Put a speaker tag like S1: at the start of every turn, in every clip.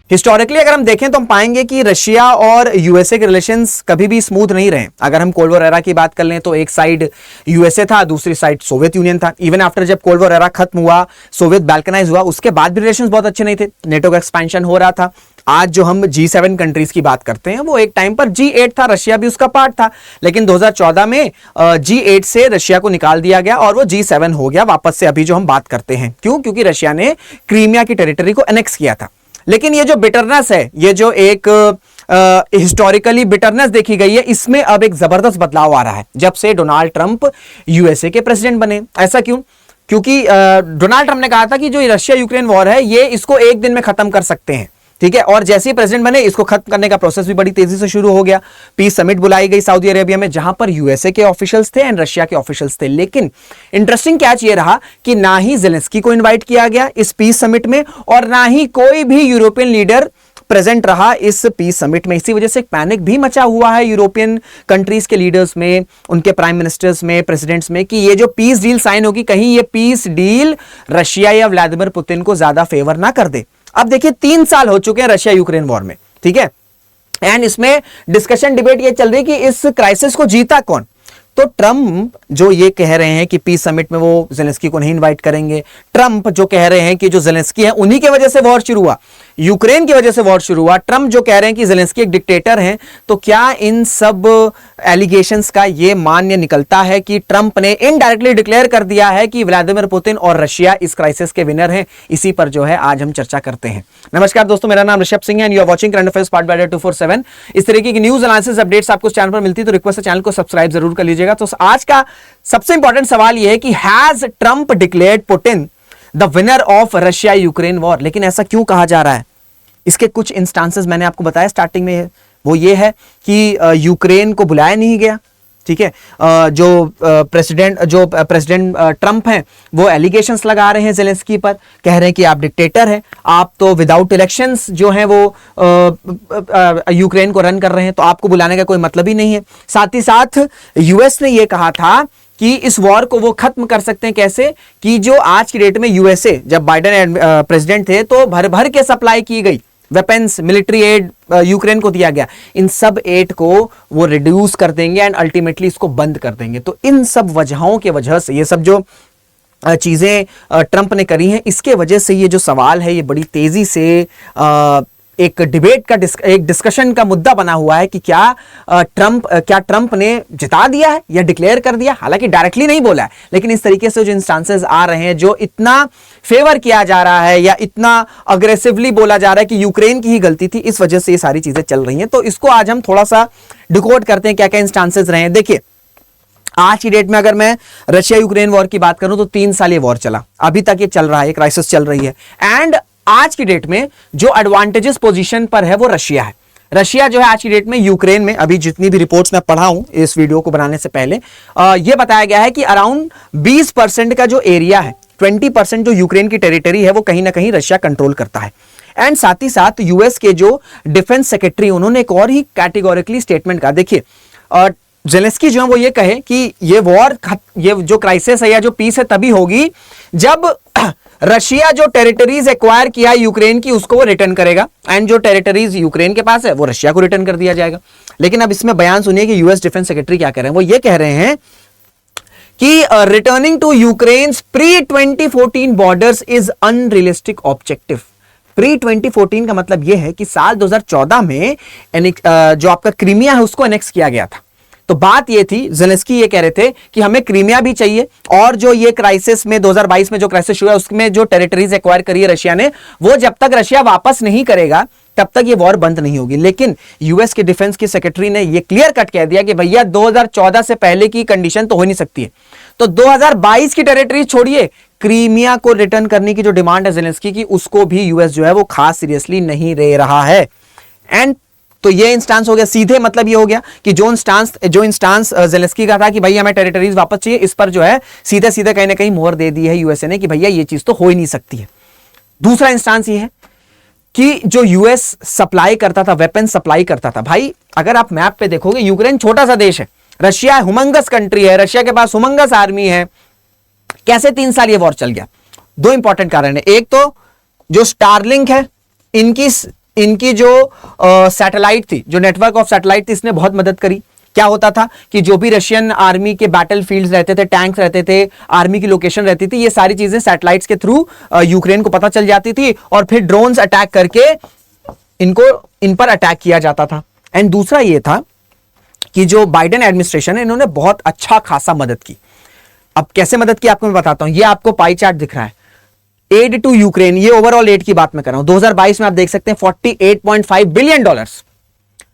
S1: Historically अगर हम देखें तो हम पाएंगे कि रशिया और यूएसए के रिलेशंस कभी भी स्मूथ नहीं रहे। अगर हम कोल्ड वॉर एरा की बात कर लें तो एक साइड यूएसए था, दूसरी साइड सोवियत यूनियन था। इवन आफ्टर जब कोल्ड वॉर एरा खत्म हुआ, सोवियत बैल्कनाइज हुआ, उसके बाद भी रिलेशंस बहुत अच्छे नहीं थे। नेटो का एक्सपेंशन हो रहा था। आज जो हम G7 कंट्रीज की बात करते हैं वो एक टाइम पर G8 था, रशिया भी उसका पार्ट था, लेकिन 2014 में G8 से रशिया को निकाल दिया गया और वो G7 हो गया वापस से। अभी जो हम बात करते हैं, क्यों? क्योंकि रशिया ने क्रीमिया की टेरिटरी को एनेक्स किया था। लेकिन ये जो बिटरनेस है, ये जो एक हिस्टोरिकली बिटरनेस देखी गई है, इसमें अब एक जबरदस्त बदलाव आ रहा है जब से डोनाल्ड ट्रंप यूएसए के प्रेसिडेंट बने। ऐसा क्यों? क्योंकि डोनाल्ड ट्रंप ने कहा था कि जो रशिया यूक्रेन वॉर है ये इसको एक दिन में खत्म कर सकते हैं, ठीक है। और जैसे ही प्रेसिडेंट बने, इसको खत्म करने का प्रोसेस भी बड़ी तेजी से शुरू हो गया। पीस समिट बुलाई गई सऊदी अरेबिया में, जहां पर यूएसए के ऑफिशियल्स थे एंड रशिया के ऑफिशियल्स थे। लेकिन इंटरेस्टिंग कैच ये रहा कि ना ही जेलेंस्की को इनवाइट किया गया इस पीस समिट में और ना ही कोई भी यूरोपियन लीडर प्रेजेंट रहा इस पीस समिट में। इसी वजह से एक पैनिक भी मचा हुआ है यूरोपियन कंट्रीज के लीडर्स में, उनके प्राइम मिनिस्टर्स में, प्रेसिडेंट्स में, कि ये जो पीस डील साइन होगी, कहीं ये पीस डील रशिया या व्लादिमीर पुतिन को ज्यादा फेवर ना कर दे। अब देखिए 3 साल हो चुके हैं रशिया यूक्रेन वॉर में, ठीक है। एंड इसमें डिस्कशन डिबेट ये चल रही है कि इस क्राइसिस को जीता कौन। तो ट्रंप जो ये कह रहे हैं कि पीस समिट में वो जेलेंस्की को नहीं इनवाइट करेंगे, ट्रंप जो कह रहे हैं कि जो जेलेंस्की है उन्हीं की वजह से वॉर शुरू हुआ, यूक्रेन की वजह से वॉर शुरू हुआ, ट्रंप जो कह रहे हैं कि जेलेंस्की एक डिक्टेटर हैं, तो क्या इन सब एलिगेशंस का ये मान्य निकलता है कि ट्रंप ने इनडायरेक्टली डिक्लेयर कर दिया है कि व्लादिमीर पुतिन और रशिया इस क्राइसिस के विनर हैं? इसी पर जो है आज हम चर्चा करते हैं। नमस्कार दोस्तों, मेरा नाम ऋषभ सिंह है and you are watching current affairs part by 247। इस तरीके की न्यूज एनालिसिस अपडेट्स आपको चैनल पर मिलती है तो रिक्वेस्ट है चैनल को सब्सक्राइब जरूर कर लीजिएगा। तो आज का सबसे इंपॉर्टेंट सवाल यह है कि has Trump declared Putin the winner of Russia Ukraine war? लेकिन ऐसा क्यों कहा जा रहा है? इसके कुछ इंस्टांसेस मैंने आपको बताया स्टार्टिंग में, वो ये है कि यूक्रेन को बुलाया नहीं गया, ठीक है। जो प्रेसिडेंट ट्रंप हैं वो एलिगेशंस लगा रहे हैं जेलेंस्की पर, कह रहे हैं कि आप डिक्टेटर हैं, आप तो विदाउट इलेक्शंस जो हैं वो यूक्रेन को रन कर रहे हैं, तो आपको बुलाने का कोई मतलब ही नहीं है। साथ ही साथ यूएस ने ये कहा था कि इस वॉर को वो खत्म कर सकते हैं कैसे, कि जो आज की डेट में यूएसए जब बाइडेन प्रेसिडेंट थे तो भर भर के सप्लाई की गई वेपन्स, मिलिट्री एड यूक्रेन को दिया गया, इन सब एड को वो रिड्यूस कर देंगे एंड अल्टीमेटली इसको बंद कर देंगे। तो इन सब वजहों के वजह से, ये सब जो चीजें ट्रंप ने करी हैं, इसके वजह से ये जो सवाल है ये बड़ी तेजी से एक डिबेट का एक डिस्कशन का मुद्दा बना हुआ है कि क्या ट्रंप ने जिता दिया है या डिक्लेयर कर दिया। हालांकि डायरेक्टली नहीं बोला है, लेकिन इस तरीके से जो इंस्टांसेस आ रहे हैं, जो इतना फेवर किया जा रहा है या इतना अग्रेसिवली बोला जा रहा है कि यूक्रेन की ही गलती थी, इस वजह से ये सारी चीजें चल रही हैं। तो इसको आज हम थोड़ा सा डिकोड करते हैं, क्या क्या इंस्टांसेस रहे हैं। देखिए आज की डेट में अगर मैं रशिया यूक्रेन वॉर की बात करूं तो 3 साल ये वॉर चला, अभी तक ये चल रहा है, क्राइसिस चल रही है। एंड आज की डेट में जो एडवांटेजेस पोजीशन पर है वो रशिया है। रशिया जो है आज की डेट में यूक्रेन में, अभी जितनी भी रिपोर्ट्स मैं पढ़ा हूं इस वीडियो को बनाने से पहले, यह बताया गया है कि अराउंड 20% का जो एरिया है, 20% जो यूक्रेन की टेरिटरी है, वो कहीं ना कहीं रशिया कंट्रोल करता है। एंड साथ ही साथ यूएस के जो डिफेंस सेक्रेटरी, उन्होंने एक और ही कैटेगोरिकली स्टेटमेंट कहा। देखिए जेलेंस्की जो है वो ये कहे कि ये वॉर, ये जो क्राइसिस है या जो पीस है तभी होगी जब रशिया जो टेरिटरीज एक्वायर किया यूक्रेन की उसको वो रिटर्न करेगा, एंड जो टेरिटरीज यूक्रेन के पास है वो रशिया को रिटर्न कर दिया जाएगा। लेकिन अब इसमें बयान सुनिए कि यूएस डिफेंस सेक्रेटरी क्या कह रहे हैं। वो ये कह रहे हैं कि returning to Ukraine pre 2014 borders is unrealistic objective. Pre 2014 का मतलब यह है कि साल 2014 में जो आपका क्रीमिया है उसको एनेक्स किया गया था। तो बात ये थी, जेलेंस्की ये कह रहे थे कि हमें क्रीमिया भी चाहिए, और जो ये क्राइसिस में 2022 में जो क्राइसिस शुरू है उसमें जो टेरिटरीज एक्वायर करी है रशिया ने, वो जब तक रशिया वापस नहीं करेगा तब तक ये वॉर बंद नहीं होगी। लेकिन यूएस के डिफेंस के सेक्रेटरी ने ये क्लियर कट कह दिया कि भैया 2014 से पहले की कंडीशन तो हो नहीं सकती है। तो 2022 की टेरिटरी छोड़िए, क्रीमिया को रिटर्न करने की जो डिमांड है जेलेंस्की की, उसको भी यूएस जो है वो खास सीरियसली नहीं ले रहा है। एंड तो ये इंस्टांस हो गया, सीधे मतलब ये हो गया कि जो इंस्टांस जेलेंस्की का था कि भैया हमें टेरिटरीज वापस चाहिए, इस पर जो है सीधे सीधे कहीं ना कहीं मोहर दे दी है यूएसए ने कि भैया ये चीज तो हो ही नहीं सकती है। दूसरा इंस्टांस ये है कि जो यूएस सप्लाई करता था, वेपन सप्लाई करता था, भाई अगर आप मैप पे देखोगे यूक्रेन छोटा सा देश है, रशिया हुमंगस कंट्री है, रशिया के पास हुमंगस आर्मी है, कैसे 3 साल ये वॉर चल गया? 2 इंपॉर्टेंट कारण है। एक तो जो स्टारलिंक है, इनकी जो सैटेलाइट थी, जो नेटवर्क ऑफ सैटेलाइट थी, इसने बहुत मदद करी। क्या होता था कि जो भी रशियन आर्मी के बैटल फील्ड्स रहते थे, टैंक्स रहते थे, आर्मी की लोकेशन रहती थी, ये सारी चीजें सैटेलाइट्स के थ्रू यूक्रेन को पता चल जाती थी और फिर ड्रोन्स अटैक करके इन पर अटैक किया जाता था। एंड दूसरा ये था कि जो बाइडेन एडमिनिस्ट्रेशन है, इन्होंने बहुत अच्छा खासा मदद की। अब कैसे मदद की आपको मैं बताता हूं। ये आपको पाई चार्ट दिख रहा है, एड टू यूक्रेन, ये ओवरऑल एड की बात मैं कर रहा हूं। 2022 में आप देख सकते हैं $48.5 बिलियन,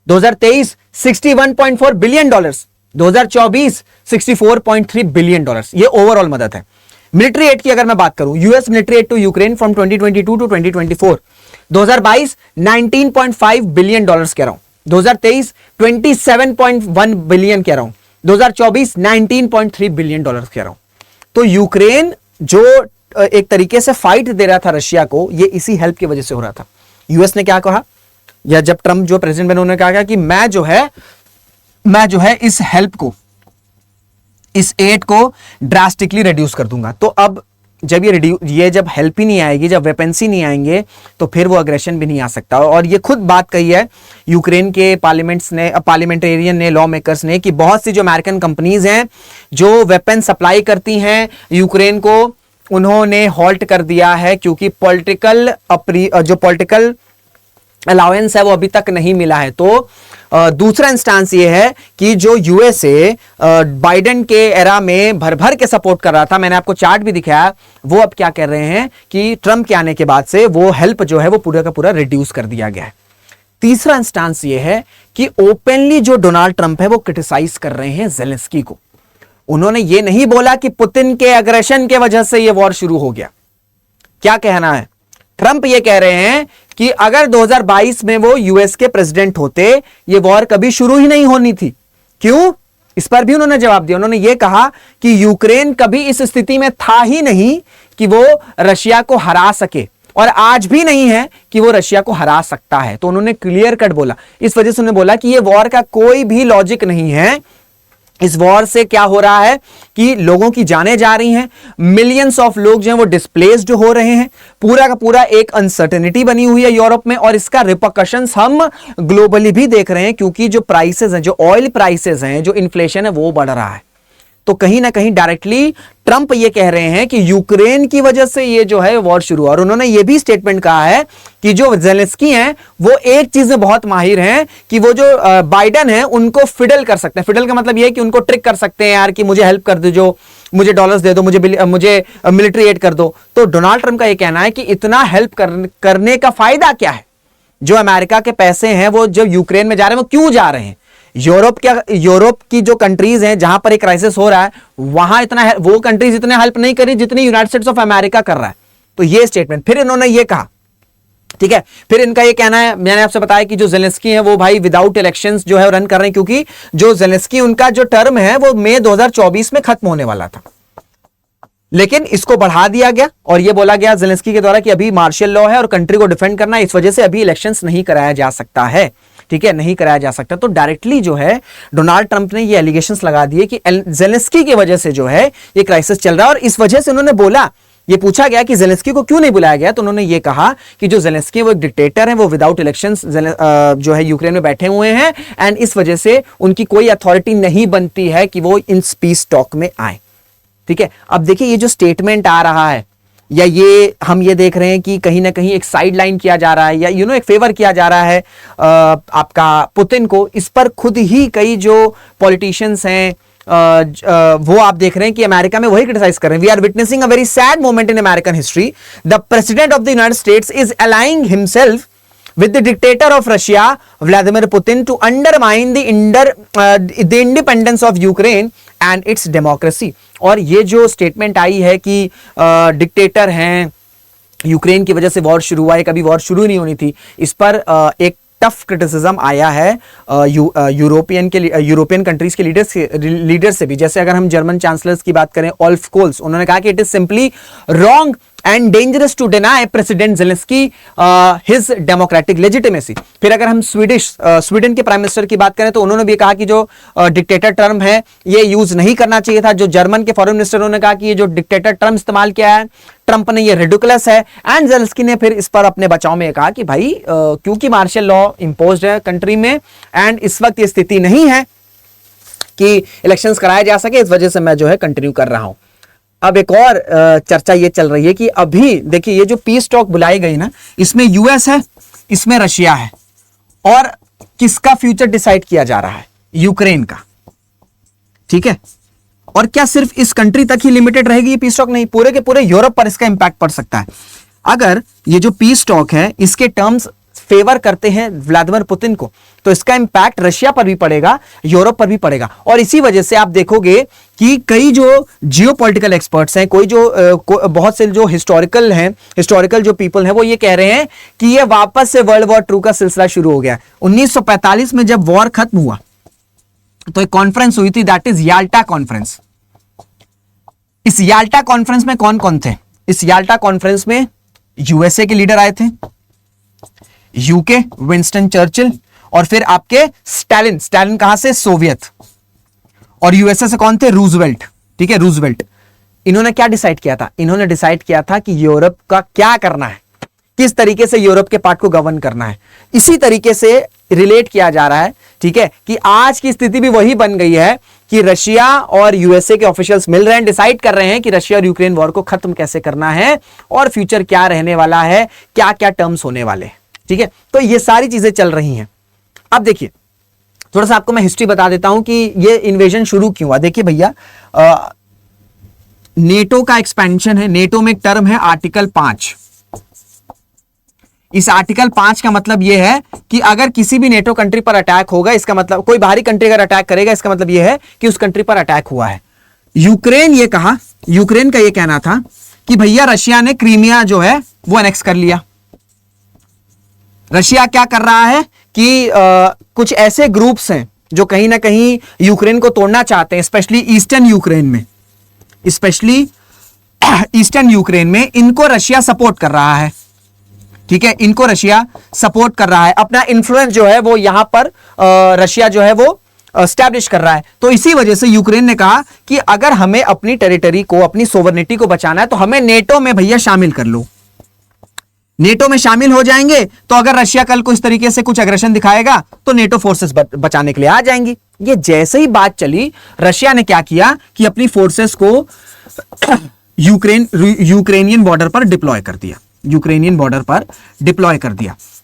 S1: 2023 $61.4 बिलियन, 2024 $64.3 बिलियन। ये ओवरऑल मदद है। मिलिट्री एड की अगर मैं बात करूं, US military aid to Ukraine from 2022 to 2024, 2022 $19.5 billion कह रहा हूं, 2023 $27.1 बिलियन कह रहा हूं, 2024 $19.3 बिलियन कह रहा हूं। तो यूक्रेन जो एक तरीके से फाइट दे रहा था रशिया को, ये इसी हेल्प की वजह से हो रहा था। यूएस ने क्या कहा, या जब ट्रंप जो प्रेसिडेंट बने, उन्होंने कहा कि मैं जो है इस हेल्प को, इस एड को ड्रास्टिकली रिड्यूस कर दूंगा। तो अब जब ये जब हेल्प ही नहीं आएगी, जब वेपन्स ही नहीं आएंगे, तो फिर वो अग्रेशन भी नहीं आ सकता। और ये खुद बात कही है यूक्रेन के पार्लियामेंटेरियन ने, लॉ मेकर्स ने, कि बहुत सी जो अमेरिकन कंपनीज हैं जो वेपन सप्लाई करती हैं यूक्रेन को, उन्होंने हॉल्ट कर दिया है, क्योंकि पॉलिटिकल अलाउंस है वो अभी तक नहीं मिला है। तो दूसरा इंस्टांस ये है कि जो यूएसए बाइडेन के एरा में भर भर के सपोर्ट कर रहा था, मैंने आपको चार्ट भी दिखाया, वो अब क्या कर रहे हैं कि ट्रंप के आने के बाद से वो हेल्प जो है वो पूरा का पूरा रिड्यूस कर दिया गया है। तीसरा इंस्टांस ये है कि ओपनली जो डोनाल्ड ट्रंप है वो क्रिटिसाइज कर रहे हैं जेलेंस्की को। उन्होंने ये नहीं बोला कि पुतिन के अग्रेशन के वजह से ये वॉर शुरू हो गया। क्या कहना है, ट्रंप ये कह रहे हैं कि अगर 2022 में वो यूएस के प्रेसिडेंट होते, ये वॉर कभी शुरू ही नहीं होनी थी। क्यों? इस पर भी उन्होंने जवाब दिया। उन्होंने ये कहा कि यूक्रेन कभी इस स्थिति में था ही नहीं कि वो रशिया को हरा सके, और आज भी नहीं है कि वो रशिया को हरा सकता है। तो उन्होंने क्लियर कट बोला। इस वजह से उन्होंने बोला कि ये वॉर का कोई भी लॉजिक नहीं है। इस वॉर से क्या हो रहा है कि लोगों की जानें जा रही हैं, मिलियंस ऑफ लोग जो हैं वो डिस्प्लेस्ड हो रहे हैं, पूरा का पूरा एक अनसर्टेनिटी बनी हुई है यूरोप में, और इसका रिपरकशंस हम ग्लोबली भी देख रहे हैं, क्योंकि जो प्राइसेस हैं, जो ऑयल प्राइसेस हैं, जो इन्फ्लेशन है वो बढ़ रहा है। तो कहीं ना कहीं डायरेक्टली ट्रंप ये कह रहे हैं कि यूक्रेन की वजह से ये जो है वॉर शुरू हुआ। और उन्होंने ये भी स्टेटमेंट कहा है कि जो जेलेंस्की हैं वो एक चीज में बहुत माहिर हैं कि वो जो बाइडेन है उनको फिडल कर सकते हैं। फिडल का मतलब ये है कि उनको ट्रिक कर सकते हैं, यार कि मुझे हेल्प कर दो, मुझे डॉलर्स दे दो, मुझे मिलिट्री एड कर दो। तो डोनाल्ड ट्रंप का ये कहना है कि इतना हेल्प करने का फायदा क्या है? जो अमेरिका के पैसे हैं वो जब यूक्रेन में जा रहे हैं, वो क्यों जा रहे हैं? यूरोप की जो कंट्रीज हैं जहां पर एक क्राइसिस हो रहा है, वहां वो कंट्रीज इतने हेल्प नहीं करी जितनी यूनाइटेड स्टेट्स ऑफ अमेरिका कर रहा है। तो ये स्टेटमेंट, फिर इन्होंने ये कहा, ठीक है, फिर इनका ये कहना है, मैंने आपसे बताया कि जो जेलेंस्की है वो भाई विदाउट इलेक्शंस जो है रन कर रहे हैं, क्योंकि जो जेलेंस्की उनका जो टर्म है वो मई 2024 में खत्म होने वाला था, लेकिन इसको बढ़ा दिया गया और ये बोला गया जेलेंस्की के द्वारा कि अभी मार्शल लॉ है और कंट्री को डिफेंड करना है, इस वजह से अभी इलेक्शंस नहीं कराया जा सकता है। ठीक है, नहीं कराया जा सकता। तो डायरेक्टली जो है डोनाल्ड ट्रंप ने ये एलिगेशंस लगा दिए कि जेलेंस्की की वजह से जो है ये क्राइसिस चल रहा है। और इस वजह से उन्होंने बोला, ये पूछा गया कि जेलेंस्की को क्यों नहीं बुलाया गया, तो उन्होंने ये कहा कि जो जेलेंस्की वो एक डिक्टेटर है, वो विदाउट इलेक्शंस जो है यूक्रेन में बैठे हुए हैं, एंड इस वजह से उनकी कोई अथॉरिटी नहीं बनती है कि वो इन पीस टॉक में आए। ठीक है, अब देखिए ये जो स्टेटमेंट आ रहा है, या ये हम ये देख रहे हैं कि कहीं ना कहीं एक साइड लाइन किया जा रहा है, या एक फेवर किया जा रहा है आपका पुतिन को। इस पर खुद ही कई जो पॉलिटिशियंस हैं वो आप देख रहे हैं कि अमेरिका में वही क्रिटिसाइज कर रहे हैं। We are witnessing a very sad moment in American history. The president of the United States is aligning himself with the dictator of Russia, Vladimir Putin, to undermine the independence of Ukraine and its democracy। और ये जो statement आई है कि dictator हैं, Ukraine की वजह से war शुरू हुआ है, कभी वॉर शुरू नहीं होनी थी, इस पर एक टफ क्रिटिसिज्म आया है यूरोपियन कंट्रीज के लीडर्स से भी। जैसे अगर हम जर्मन चांसलर्स की बात करें, ओल्फ कोल्स, उन्होंने कहा कि it is simply wrong and dangerous to deny President Zelensky his democratic legitimacy. फिर अगर हम स्वीडन के प्राइम मिनिस्टर की बात करें तो उन्होंने भी कहा कि जो डिक्टेटर टर्म है ये यूज नहीं करना चाहिए था। जो जर्मन के फॉरेन मिनिस्टर ने कहा कि ये जो डिक्टेटर टर्म इस्तेमाल किया है ट्रंप ने, ये रिडिकुलस है। एंड ज़ेलेंस्की ने फिर इस पर अपने बचाव में कहा कि भाई क्योंकि मार्शल लॉ इंपोज्ड है कंट्री में एंड इस वक्त ये स्थिति नहीं है कि इलेक्शंस कराए जा सके, इस वजह से मैं जो है कंटिन्यू कर रहा हूं। अब एक और चर्चा ये चल रही है कि अभी देखिए ये जो पीस टॉक बुलाई गई ना, इसमें यूएस है, इसमें रशिया है, और किसका फ्यूचर डिसाइड किया जा रहा है? यूक्रेन का। ठीक है, और क्या सिर्फ इस कंट्री तक ही लिमिटेड रहेगी ये पीस टॉक? नहीं, पूरे के पूरे यूरोप पर इसका इंपैक्ट पड़ सकता है। अगर ये जो पीस टॉक है इसके टर्म्स फेवर करते हैं व्लादिमीर पुतिन को, तो इसका इंपैक्ट रशिया पर भी पड़ेगा, यूरोप पर भी पड़ेगा। और इसी वजह से आप देखोगे कि कई जो जियोपॉलिटिकल एक्सपर्ट्स हैं, कोई जो बहुत से जो हिस्टोरिकल जो पीपल हैं, वो ये कह रहे हैं कि ये वापस से वर्ल्ड वॉर 2 का सिलसिला शुरू हो गया। 1945 में जब वॉर खत्म हुआ तो एक कॉन्फ्रेंस हुई थी, दैट इज याल्टा कॉन्फ्रेंस। इस याल्टा कॉन्फ्रेंस में कौन कौन थे? इस याल्टा कॉन्फ्रेंस में यूएसए के लीडर आए थे, यूके विंस्टन चर्चिल, और फिर आपके स्टालिन कहां से? सोवियत। और यूएसए से कौन थे? रूजवेल्ट। ठीक है, रूजवेल्ट। इन्होंने क्या डिसाइड किया था? इन्होंने डिसाइड किया था कि यूरोप का क्या करना है, किस तरीके से यूरोप के पार्ट को गवर्न करना है। इसी तरीके से रिलेट किया जा रहा है, ठीक है, कि आज की स्थिति भी वही बन गई है कि रशिया और यूएसए के ऑफिशियल्स मिल रहे हैं, डिसाइड कर रहे हैं कि रशिया और यूक्रेन वॉर को खत्म कैसे करना है और फ्यूचर क्या रहने वाला है, क्या क्या टर्म्स होने वाले हैं। ठीक है, तो ये सारी चीजें चल रही हैं। अब देखिए थोड़ा सा आपको मैं हिस्ट्री बता देता हूं कि ये इन्वेजन शुरू क्यों हुआ। देखिए भैया, नेटो का एक्सपेंशन है। नेटो में एक टर्म है आर्टिकल 5। इस आर्टिकल 5 का मतलब यह है कि अगर किसी भी नेटो कंट्री पर अटैक होगा, इसका मतलब कोई बाहरी कंट्री अगर अटैक करेगा, इसका मतलब यह है कि उस कंट्री पर अटैक हुआ है। यूक्रेन का यह कहना था कि भैया रशिया ने क्रीमिया जो है वो एनेक्स कर लिया। रशिया क्या कर रहा है कि कुछ ऐसे ग्रुप्स हैं जो कहीं ना कहीं यूक्रेन को तोड़ना चाहते हैं, स्पेशली ईस्टर्न यूक्रेन में इनको रशिया सपोर्ट कर रहा है। ठीक है, इनको रशिया सपोर्ट कर रहा है, अपना इन्फ्लुएंस जो है वो यहां पर रशिया जो है वो एस्टैब्लिश कर रहा है। तो इसी वजह से यूक्रेन ने कहा कि अगर हमें अपनी टेरिटरी को, अपनी सोवरेनिटी को बचाना है तो हमें नेटो में भैया शामिल कर लो। नेटो में शामिल हो जाएंगे तो अगर रशिया कल को इस तरीके से कुछ एग्रेशन दिखाएगा तो नेटो फोर्सेस बचाने के लिए आ जाएंगी। ये जैसे ही बात चली, रशिया ने क्या किया कि अपनी फोर्सेस को यूक्रेनियन बॉर्डर पर डिप्लॉय कर दिया।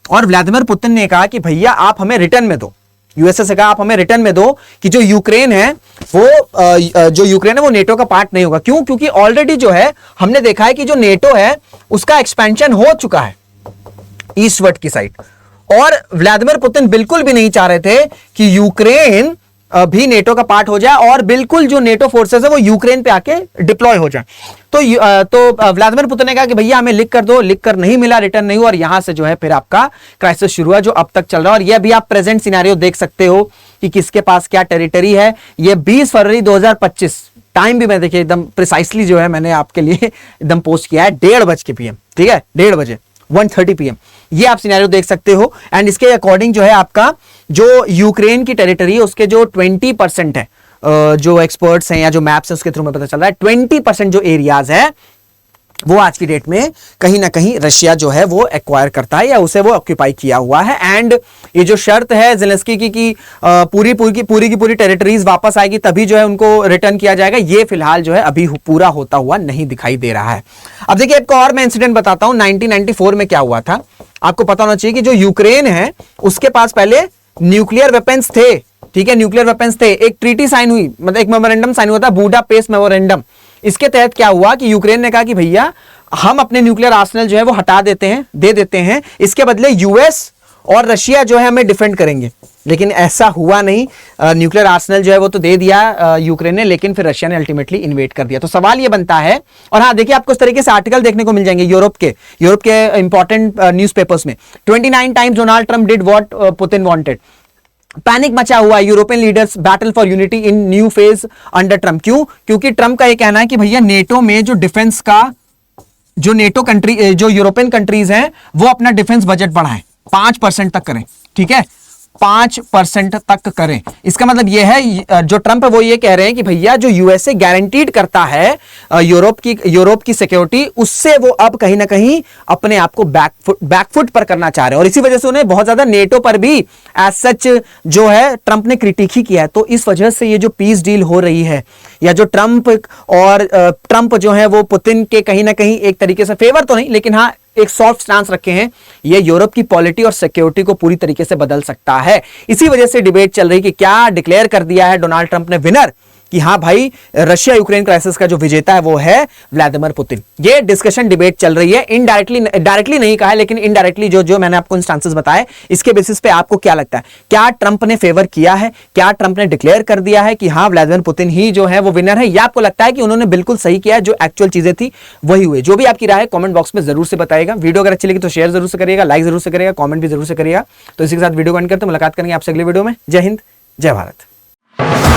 S1: और व्लादिमीर पुतिन ने कहा कि भैया आप हमें रिटर्न में दो, यूएसए से कहा आप हमें रिटर्न में दो कि जो यूक्रेन है वो नेटो का पार्ट नहीं होगा। क्यों? क्योंकि ऑलरेडी जो है हमने देखा है कि जो नेटो है उसका एक्सपेंशन हो चुका है ईस्टवर्ड की साइड, और व्लादिमीर पुतिन बिल्कुल भी नहीं चाह रहे थे कि यूक्रेन भी नेटो का पार्ट हो जाए और बिल्कुल जो नेटो फोर्सेस है वो यूक्रेन पे आके डिप्लॉय हो जाए। तो व्लादिमीर पुतिन ने कहा कि भैया हमें लिख कर दो, लिख कर नहीं मिला, रिटर्न नहीं हुआ, और यहां से जो है फिर आपका क्राइसिस शुरू हुआ जो अब तक चल रहा है। और यह भी आप प्रेजेंट सिनेरियो देख सकते हो कि किसके पास क्या टेरिटरी है। ये 20 फरवरी 2025, टाइम भी मैं देखिए एकदम प्रिसाइसली जो है मैंने आपके लिए एकदम पोस्ट किया है, 1:30 PM। ठीक है, 1:30 1:30 PM ये आप सिनेरियो देख सकते हो। एंड इसके अकॉर्डिंग जो है आपका जो यूक्रेन की टेरिटरी है उसके जो 20% है, जो एक्सपर्ट्स हैं या जो मैप्स है उसके थ्रू में पता चल रहा है 20% जो एरियाज है वो आज की डेट में कहीं ना कहीं रशिया जो है वो एक्वायर करता है या उसे वो ऑक्यूपाई किया हुआ है। एंड ये जो शर्त है ज़ेलेंस्की की पूरी की पूरी टेरिटरीज वापस आएगी तभी जो है उनको रिटर्न किया जाएगा, ये फिलहाल जो है अभी पूरा होता हुआ नहीं दिखाई दे रहा है। अब देखिए आपको और मैं इंसिडेंट बताता हूं, 1994 में क्या हुआ था। आपको पता होना चाहिए कि जो यूक्रेन है उसके पास पहले न्यूक्लियर वेपन्स थे। ठीक है, न्यूक्लियर वेपन्स थे। एक ट्रीटी साइन हुई, मतलब एक मेमोरेंडम साइन हुआ था, बुडापेस्ट मेमोरेंडम। इसके तहत क्या हुआ कि यूक्रेन ने कहा कि भैया हम अपने न्यूक्लियर आर्सेनल जो है वो हटा देते हैं, दे देते हैं, इसके बदले यूएस और रशिया जो है हमें डिफेंड करेंगे। लेकिन ऐसा हुआ नहीं। न्यूक्लियर आर्सेनल जो है वो तो दे दिया यूक्रेन ने, लेकिन फिर रशिया ने अल्टीमेटली इन्वेड कर दिया। तो सवाल ये बनता है, और हाँ देखिए आपको इस तरीके से आर्टिकल देखने को मिल जाएंगे यूरोप के इंपॉर्टेंट न्यूज़पेपर्स में। 29 times Donald Trump did what Putin wanted. Panic मचा हुआ है, European leaders battle for unity in new phase under Trump. क्यों? क्योंकि ट्रंप का यह कहना है कि भैया नेटो में जो डिफेंस का जो नेटो कंट्री, जो यूरोपियन कंट्रीज हैं, वो अपना डिफेंस बजट बढ़ाएं, 5% तक करें, ठीक है, 5% तक करें। इसका मतलब यह है, जो ट्रंप है वो ये कह रहे हैं कि भैया जो यूएसए गारंटीड करता है यूरोप की सिक्योरिटी, उससे वो अब कहीं ना कहीं अपने आप को बैकफुट पर करना चाह रहे हैं, और इसी वजह से उन्हें बहुत ज्यादा नेटो पर भी एज सच जो है ट्रंप ने क्रिटिक ही किया है। तो इस वजह से ये जो पीस डील हो रही है, या जो ट्रंप जो है वो पुतिन के कहीं ना कहीं एक तरीके से फेवर तो नहीं, लेकिन हाँ एक सॉफ्ट स्टांस रखे हैं, ये यूरोप की पॉलिटी और सिक्योरिटी को पूरी तरीके से बदल सकता है। इसी वजह से डिबेट चल रही कि क्या डिक्लेयर कर दिया है डोनाल्ड ट्रंप ने विनर, कि हां भाई रशिया यूक्रेन क्राइसिस का जो विजेता है वो है व्लादिमीर पुतिन। ये डिस्कशन डिबेट चल रही है, डायरेक्टली नहीं कहा है, लेकिन इनडायरेक्टली जो मैंने आपको इंस्टांसेस बताए, इसके बेसिस पे आपको क्या लगता है, क्या ट्रंप ने फेवर किया है, क्या ट्रंप ने डिक्लेयर कर दिया है कि हां व्लादिमीर पुतिन ही जो है वो विनर है, या आपको लगता है कि उन्होंने बिल्कुल सही किया है, जो एक्चुअल चीजें थी वही हुई? जो भी आपकी राय है कमेंट बॉक्स में जरूर से बताइएगा। वीडियो अगर अच्छी लगी तो शेयर जरूर से करिएगा, लाइक जरूर से करिएगा, कमेंट भी जरूर से करिएगा। तो इसी के साथ वीडियो को एंड करते हैं, मुलाकात करेंगे आपसे अगले वीडियो में। जय हिंद, जय भारत।